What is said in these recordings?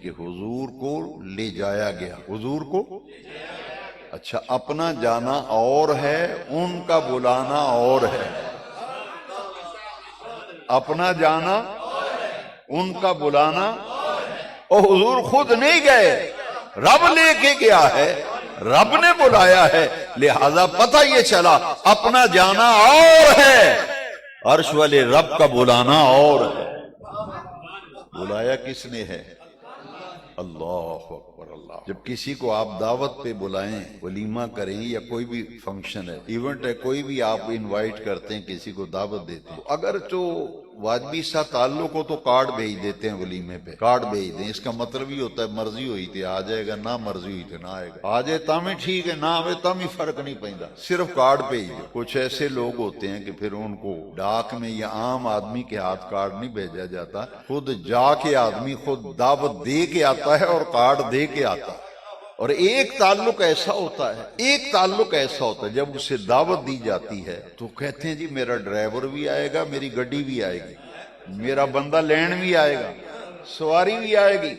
کہ حضور کو لے جایا گیا، حضور کو اچھا اپنا جانا اور ہے، ان کا بلانا اور ہے۔ اپنا جانا ان کا بلانا، اور حضور خود نہیں گئے، رب لے کے گیا ہے، رب نے بلایا ہے، لہذا پتہ یہ چلا اپنا جانا اور ہے، عرش والے رب کا بلانا اور ہے۔ بلایا کس نے ہے؟ اللہ اکبر اللہ۔ جب کسی کو آپ دعوت پہ بلائیں، ولیمہ کریں یا کوئی بھی فنکشن ہے، ایونٹ ہے، کوئی بھی آپ انوائٹ کرتے ہیں، کسی کو دعوت دیتے ہیں، اگر تو واجبی سا تعلق ہو تو کارڈ بھیج دیتے ہیں، ولیمے پہ کارڈ بھیج دیں۔ اس کا مطلب یہ ہوتا ہے مرضی ہوئی تھی آ جائے گا، نہ مرضی ہوئی تھی نہ آئے گا، آ جائے تم ہی ٹھیک ہے، نہ آئے تم ہی فرق نہیں پیندا، صرف کارڈ بھیج دو۔ کچھ ایسے لوگ ہوتے ہیں کہ پھر ان کو ڈاک میں یا عام آدمی کے ہاتھ کارڈ نہیں بھیجا جاتا، خود جا کے آدمی خود دعوت دے کے آتا ہے اور کارڈ دے کے آتا ہے۔ اور ایک تعلق ایسا ہوتا ہے، ایک تعلق ایسا ہوتا ہے جب اسے دعوت دی جاتی ہے تو کہتے ہیں جی میرا ڈرائیور بھی آئے گا، میری گڈی بھی آئے گی، میرا بندہ لین بھی آئے گا، سواری بھی آئے گی،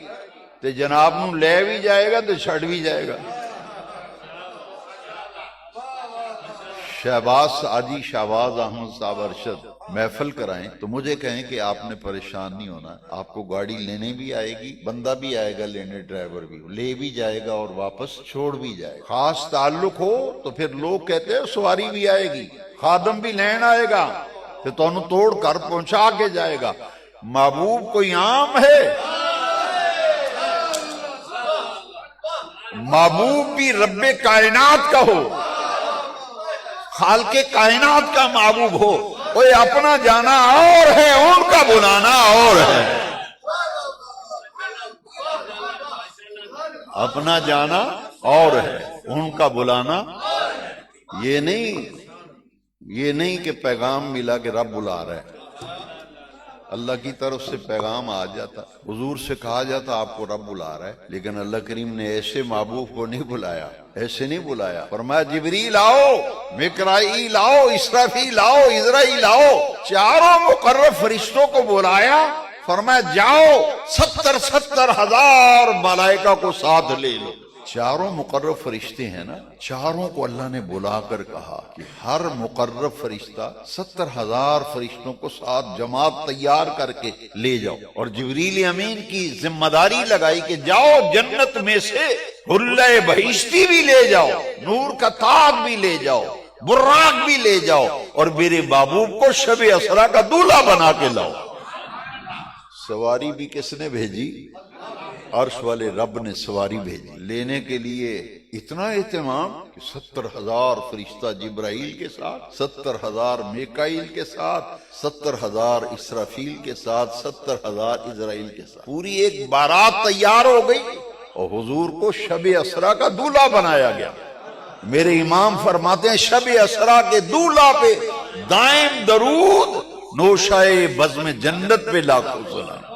تے جناب نو لے بھی جائے گا تے چھڑ بھی جائے گا۔ شہباز حاجی شہباز احمد صاحب ارشد محفل کرائیں تو مجھے کہیں کہ آپ نے پریشان نہیں ہونا، آپ کو گاڑی لینے بھی آئے گی، بندہ بھی آئے گا لینے، ڈرائیور بھی لے بھی جائے گا اور واپس چھوڑ بھی جائے گا۔ خاص تعلق ہو تو پھر لوگ کہتے ہیں سواری بھی آئے گی، خادم بھی لین آئے گا، پھر تو انہوں توڑ کر پہنچا کے جائے گا۔ محبوب کوئی عام ہے، محبوب بھی رب کائنات کا ہو، خالق کائنات کا محبوب ہو، کوئی اپنا جانا اور ہے، ان کا بلانا اور ہے۔ اپنا جانا اور ہے، ان کا بلانا یہ نہیں کہ پیغام ملا کہ رب بلا رہا ہے، اللہ کی طرف سے پیغام آ جاتا، حضور سے کہا جاتا آپ کو رب بلا رہا ہے، لیکن اللہ کریم نے ایسے محبوب کو نہیں بلایا، ایسے نہیں بلایا۔ فرمایا جبریل آؤ، میکائیل آؤ، اسرافیل آؤ، عزرائیل آؤ، چاروں مقرب فرشتوں کو بلایا، فرمایا جاؤ 70,000 ملائکہ کو ساتھ لے لو۔ چاروں مقرب فرشتے ہیں نا، چاروں کو اللہ نے بلا کر کہا کہ ہر مقرب فرشتہ 70,000 فرشتوں کو ساتھ جماعت تیار کر کے لے جاؤ، اور جبریل امین کی ذمہ داری لگائی کہ جاؤ جنت میں سے حلہ بہشتی بھی لے جاؤ، نور کا تاج بھی لے جاؤ، براق بھی لے جاؤ، اور میرے محبوب کو شب اسرا کا دولہا بنا کے لاؤ۔ سواری بھی کس نے بھیجی؟ عرش والے رب نے سواری بھیجی لینے کے لیے۔ اتنا اہتمام کہ 70,000 فرشتہ جبرائیل کے ساتھ، 70,000 میکائیل کے ساتھ، 70,000 اسرافیل کے ساتھ، 70,000 اسرائیل کے ساتھ، پوری ایک بارات تیار ہو گئی، اور حضور کو شب اسرا کا دولہا بنایا گیا۔ میرے امام فرماتے ہیں شب اسرا کے دولہا پہ دائم درود، نوشائے بزم جنت پہ لاکھوں سلام۔